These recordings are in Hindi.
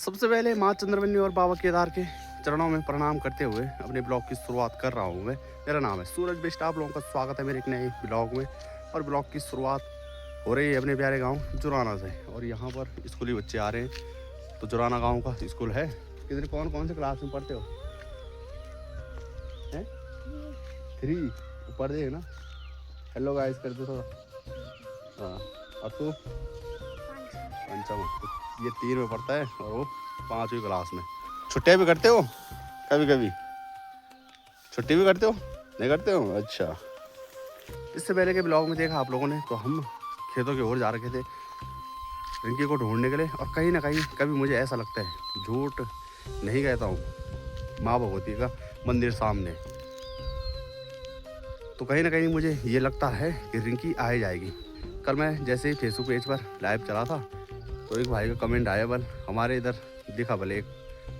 सबसे पहले माँ चंद्रवनी और बाबा केदार के चरणों में प्रणाम करते हुए अपने ब्लॉग की शुरुआत कर रहा हूँ मैं। मेरा नाम है सूरज बिष्ट। आप लोगों का स्वागत है मेरे एक नए ब्लॉग में। और ब्लॉग की शुरुआत हो रही है अपने प्यारे गांव जुराना से। और यहाँ पर स्कूली बच्चे आ रहे हैं। तो जुराना गांव का स्कूल है। कितने कौन कौन से क्लास में पढ़ते हो? हैं 3 पढ़ दे ना। हेलो गाइस कर दो थोड़ा। हाँ और तू? पंचम। ये 3 में पढ़ता है और वो 5वीं क्लास में। छुट्टियाँ भी करते हो? कभी कभी छुट्टी भी करते हो? नहीं करते हो? अच्छा। इससे पहले के ब्लॉग में देखा आप लोगों ने, तो हम खेतों की ओर जा रखे थे रिंकी को ढूंढने के लिए। और कहीं ना कहीं कभी मुझे ऐसा लगता है, झूठ नहीं कहता हूँ, माँ भगवती का मंदिर सामने, तो कहीं ना कहीं मुझे ये लगता है कि रिंकी आ ही जाएगी। कल मैं जैसे ही फेसबुक पेज पर लाइव चला था तो एक भाई का कमेंट आया, बल हमारे इधर दिखा बल एक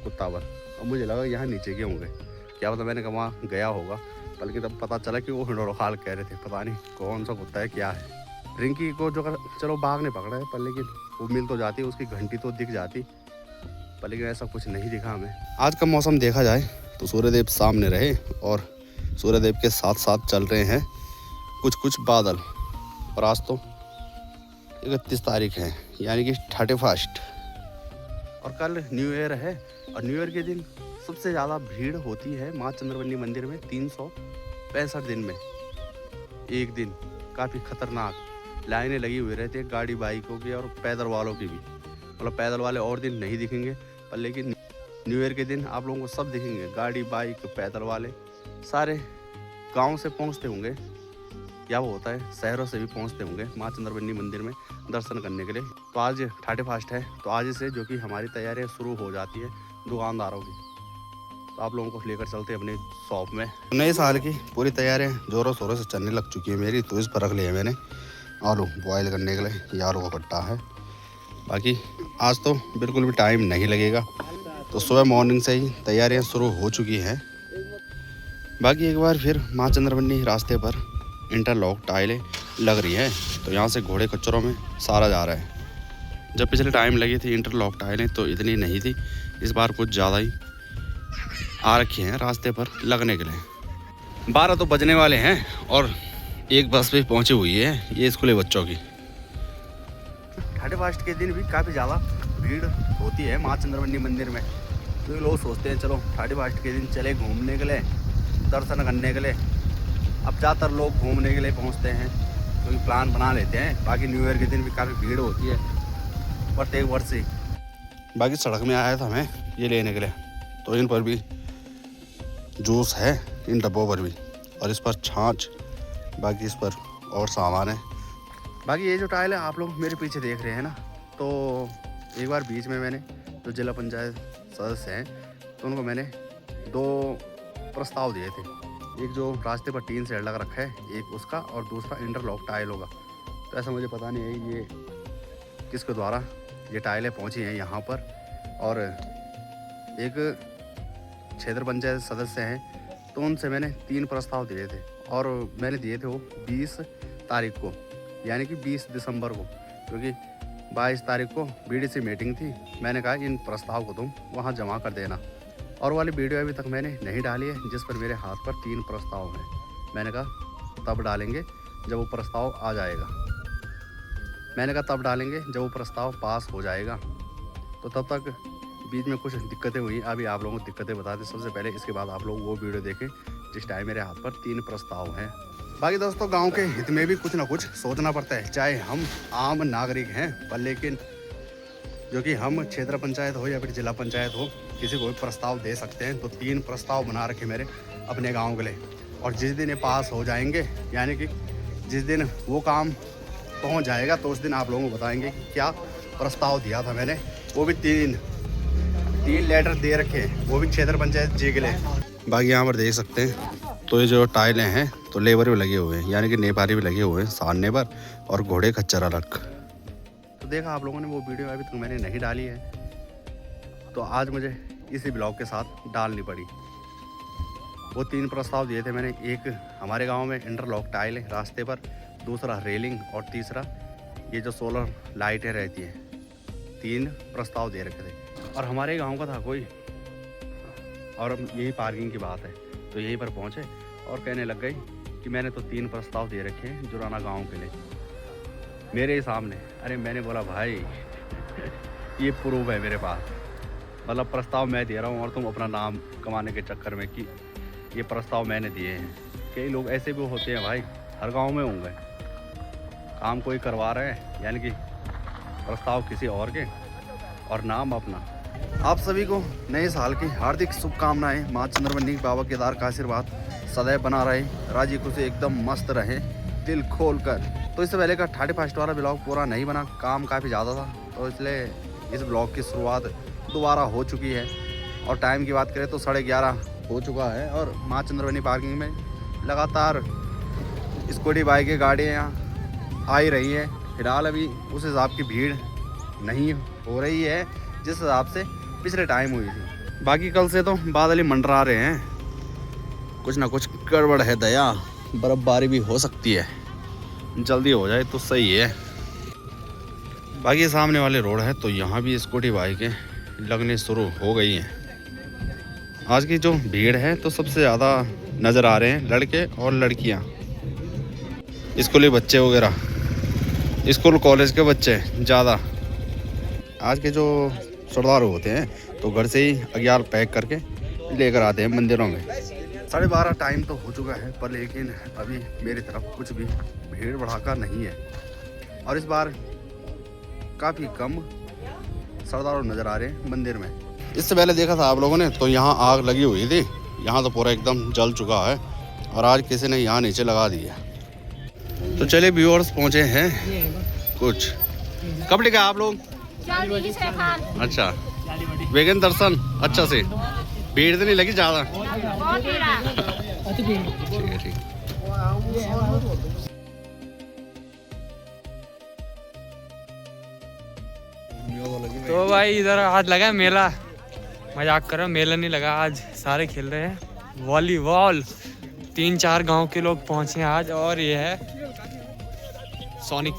कुत्ता बल। और मुझे लगा यहाँ नीचे के होंगे, क्या पता, मैंने कहा वहाँ गया होगा, बल्कि तब पता चला कि वो हिंडोरो खाल कह रहे थे। पता नहीं कौन सा कुत्ता है क्या है। रिंकी को जो चलो बाघ ने पकड़ा है, पर लेकिन वो मिल तो जाती, उसकी घंटी तो दिख जाती, पर लेकिन ऐसा कुछ नहीं दिखा हमें। आज का मौसम देखा जाए तो सूर्यदेव सामने रहे और सूर्यदेव के साथ साथ चल रहे हैं कुछ कुछ बादल। और आज तो 31 तारीख है, यानी कि 31st। और कल न्यू ईयर है। और न्यू ईयर के दिन सबसे ज़्यादा भीड़ होती है माँ चंद्रवनी मंदिर में 365 दिन में। एक दिन काफ़ी खतरनाक लाइनें लगी हुई रहती है, गाड़ी बाइकों की और पैदल वालों की भी। मतलब पैदल वाले और दिन नहीं दिखेंगे, पर लेकिन न्यू ईयर के दिन आप लोगों को सब दिखेंगे, गाड़ी बाइक पैदल वाले सारे गांव से पहुंचते होंगे, या वो होता है शहरों से भी पहुंचते होंगे माँ चंद्रवनी मंदिर में दर्शन करने के लिए। तो आज 31st है, तो आज से जो कि हमारी तैयारियां शुरू हो जाती है दुकानदारों की। तो आप लोगों को लेकर चलते हैं अपने शॉप में। नए साल की पूरी तैयारियां जोरों शोरों से चलने लग चुकी है मेरी। तो इस पर रख लिया मैंने आलू बॉयल करने के लिए, ये आलू का कट्टा है। बाकी आज तो बिल्कुल भी टाइम नहीं लगेगा, तो सुबह मॉर्निंग से ही तैयारियां शुरू हो चुकी हैं। बाकी एक बार फिर माँ चंद्रवनी रास्ते पर इंटरलॉक टाइलें लग रही है, तो यहाँ से घोड़े कचरों में सारा जा रहा है। जब पिछले टाइम लगी थी इंटरलॉक टाइलें तो इतनी नहीं थी, इस बार कुछ ज़्यादा ही आ रखी हैं रास्ते पर लगने के लिए। 12 तो बजने वाले हैं और एक बस भी पहुँची हुई है ये स्कूली बच्चों की। 31st के दिन भी काफ़ी ज़्यादा भीड़ होती है माँ चंद्रवनी मंदिर में। तो लोग सोचते हैं चलो 31st के दिन चले घूमने के लिए, दर्शन करने के लिए। अब ज़्यादातर लोग घूमने के लिए पहुंचते हैं, क्योंकि प्लान बना लेते हैं। बाकी न्यू ईयर के दिन भी काफ़ी भीड़ होती है प्रत्येक वर्ष ही। बाकी सड़क में आया था मैं ये लेने के लिए, तो इन पर भी जूस है, इन डब्बों पर भी, और इस पर छाछ, बाकी इस पर और सामान है। बाकी ये जो टाइल है आप लोग मेरे पीछे देख रहे हैं ना, तो एक बार बीच में मैंने जो जिला पंचायत सदस्य हैं तो उनको मैंने 2 प्रस्ताव दिए थे। एक जो रास्ते पर टीन शेड लगा रखा है, एक उसका, और दूसरा इंटरलॉक टाइल होगा। तो ऐसा मुझे पता नहीं है ये किसके द्वारा ये टाइलें पहुंची हैं यहाँ पर। और एक क्षेत्र पंचायत सदस्य हैं, तो उनसे मैंने 3 प्रस्ताव दिए थे, और मैंने दिए थे वो 20 तारीख को, यानी कि 20 दिसंबर को, क्योंकि 22 तारीख को BDC मीटिंग थी। मैंने कहा इन प्रस्ताव को तुम वहाँ जमा कर देना। और वाली वीडियो अभी तक मैंने नहीं डाली है, जिस पर मेरे हाथ पर 3 प्रस्ताव हैं। मैंने कहा तब डालेंगे जब वो प्रस्ताव आ जाएगा। मैंने कहा तब डालेंगे जब वो प्रस्ताव पास हो जाएगा। तो तब तक बीच में कुछ दिक्कतें हुई, अभी आप लोगों को दिक्कतें बताते सबसे पहले, इसके बाद आप लोग वो वीडियो देखें जिस टाइम मेरे हाथ पर 3 प्रस्ताव हैं। बाकी दोस्तों गाँव के हित में भी कुछ ना कुछ सोचना पड़ता है, चाहे हम आम नागरिक हैं, पर लेकिन जो कि हम क्षेत्र पंचायत हो या फिर जिला पंचायत हो, किसी को भी प्रस्ताव दे सकते हैं। तो 3 प्रस्ताव बना रखे मेरे अपने गांव के लिए। और जिस दिन ये पास हो जाएंगे, यानी कि जिस दिन वो काम पहुंच जाएगा, तो उस दिन आप लोगों को बताएंगे कि क्या प्रस्ताव दिया था मैंने। वो भी 3 लेटर दे रखे हैं, वो भी क्षेत्र पंचायत जी के लिए। बाकी यहाँ पर देख सकते हैं, तो ये जो टाइलें हैं तो लेबर भी लगे हुए हैं, यानी कि नेपाली भी लगे हुए हैं सामने पर, और घोड़े खच्चर अलग। तो देखा आप लोगों ने, वो वीडियो अभी तक मैंने नहीं डाली है, तो आज मुझे इसी ब्लॉग के साथ डालनी पड़ी। वो 3 प्रस्ताव दिए थे मैंने, एक हमारे गांव में इंटरलॉक टाइल है रास्ते पर, दूसरा रेलिंग, और तीसरा ये जो सोलर लाइटें रहती हैं। 3 प्रस्ताव दे रखे थे। और हमारे गांव का था कोई, और अब यही पार्किंग की बात है, तो यहीं पर पहुंचे और कहने लग गई कि मैंने तो 3 प्रस्ताव दे रखे हैं जुराना गांव के लिए, मेरे ही सामने। अरे मैंने बोला भाई ये प्रूफ है मेरे पास, मतलब प्रस्ताव मैं दे रहा हूँ और तुम अपना नाम कमाने के चक्कर में कि ये प्रस्ताव मैंने दिए हैं। कई लोग ऐसे भी होते हैं भाई, हर गांव में होंगे, काम कोई करवा रहे हैं यानी कि प्रस्ताव किसी और के और नाम अपना। आप सभी को नए साल की हार्दिक शुभकामनाएं। माँ चंद्रवनी बाबा केदार का आशीर्वाद सदैव बना रहे, राजी खुशी एकदम मस्त रहे दिल खोल कर। तो इससे पहले का 31 वाला ब्लॉग पूरा नहीं बना, काम काफ़ी ज़्यादा था, तो इसलिए इस ब्लॉग की शुरुआत दोबारा हो चुकी है। और टाइम की बात करें तो 11:30 हो चुका है और माँ चंद्रवनी पार्किंग में लगातार स्कूटी बाइक की गाड़ियाँ यहाँ आ ही रही हैं। फिलहाल अभी उस हिसाब की भीड़ नहीं हो रही है जिस हिसाब से पिछले टाइम हुई थी। बाकी कल से तो बादल ही मंडरा रहे हैं, कुछ ना कुछ गड़बड़ है दया, बर्फबारी भी हो सकती है, जल्दी हो जाए तो सही है। बाकी सामने वाले रोड है तो यहाँ भी स्कूटी बाइकें लगने शुरू हो गई हैं। आज की जो भीड़ है तो सबसे ज़्यादा नज़र आ रहे हैं लड़के और लड़कियाँ, स्कूली बच्चे वगैरह, स्कूल कॉलेज के बच्चे ज़्यादा। आज के जो श्रद्धालु होते हैं तो घर से ही अज्ञाल पैक करके लेकर आते हैं मंदिरों में। 12:30 टाइम तो हो चुका है, पर लेकिन अभी मेरी तरफ कुछ भी भीड़ भड़ाका नहीं है और इस बार काफ़ी कम श्रद्धालु नज़र आ रहे हैं मंदिर में। इससे पहले देखा था आप लोगों ने तो यहाँ आग लगी हुई थी, यहाँ तो पूरा एकदम जल चुका है और आज किसी ने यहाँ नीचे लगा दिया। तो चलिए व्यूअर्स पहुँचे हैं कुछ। कब लिखा आप लोग? अच्छा, वेगन दर्शन अच्छा से, भीड़ तो नहीं लगी ज़्यादा? ठीक है ठीक। तो भाई इधर आज लगा मेला, मजाक करो, मेला नहीं लगा, आज सारे खेल रहे हैं वॉलीबॉल। 3-4 गांव के लोग पहुंचे हैं आज और ये है सोनिक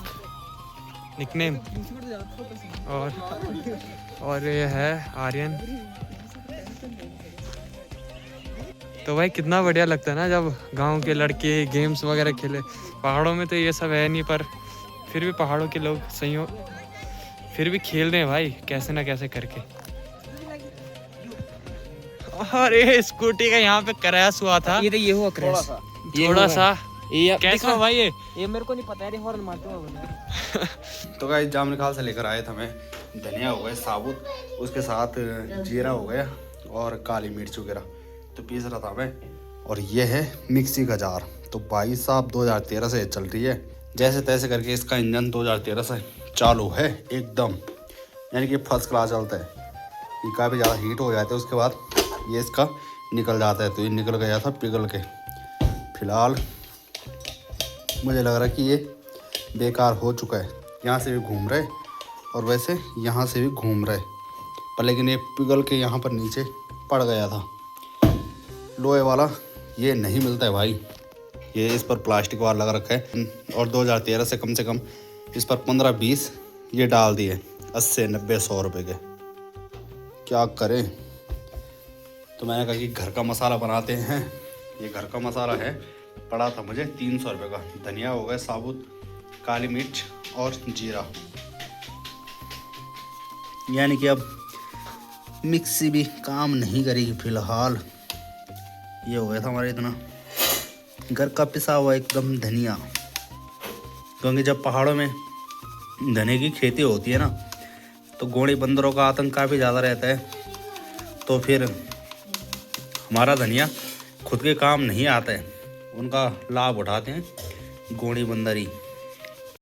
निकनेम और ये है आर्यन। तो भाई कितना बढ़िया लगता है ना जब गांव के लड़के गेम्स वगैरह खेले। पहाड़ों में तो ये सब है नहीं, पर फिर भी पहाड़ों के लोग संयोग फिर भी खेल रहे हैं भाई कैसे ना कैसे करके। और ये स्कूटी का यहाँ पे क्रैश हुआ था, ये हुआ क्रैश थोड़ा सा। ये कैसा हुआ भाई? ये मेरे को नहीं पता है, हॉर्न मारते हुए। तो गाइस जामुन खाल से लेकर आए थे हमें धनिया हो गए साबुत, उसके साथ जीरा हो गया और काली मिर्च वगैरह, तो पीस रहा था मैं। और ये है मिक्सी का जार, तो भाई साहब 2013 से चल रही है, जैसे तैसे करके इसका इंजन 2013 से चालू है एकदम, यानी कि फर्स्ट क्लास चलता है। ये काफ़ी ज़्यादा हीट हो जाता है उसके बाद ये इसका निकल जाता है, तो ये निकल गया था पिघल के। फिलहाल मुझे लग रहा है कि ये बेकार हो चुका है, यहाँ से भी घूम रहे और वैसे यहाँ से भी घूम रहे, पर लेकिन ये पिघल के यहाँ पर नीचे पड़ गया था। लोहे वाला ये नहीं मिलता है भाई, ये इस पर प्लास्टिक वाला लगा रखा है और 2013 से कम इस पर 15-20 ये डाल दिए 80-90-100 रुपये के। क्या करें, तो मैंने कहा कि घर का मसाला बनाते हैं। ये घर का मसाला है, पड़ा था मुझे 300 रुपये का। धनिया हो गया साबुत, काली मिर्च और जीरा, यानी कि अब मिक्सी भी काम नहीं करेगी फिलहाल। ये हो गया था हमारा इतना घर का पिसा हुआ एकदम धनिया, क्योंकि जब पहाड़ों में धनिया की खेती होती है ना तो गोंडी बंदरों का आतंक काफ़ी ज़्यादा रहता है, तो फिर हमारा धनिया खुद के काम नहीं आता है, उनका लाभ उठाते हैं गोंडी बंदर ही।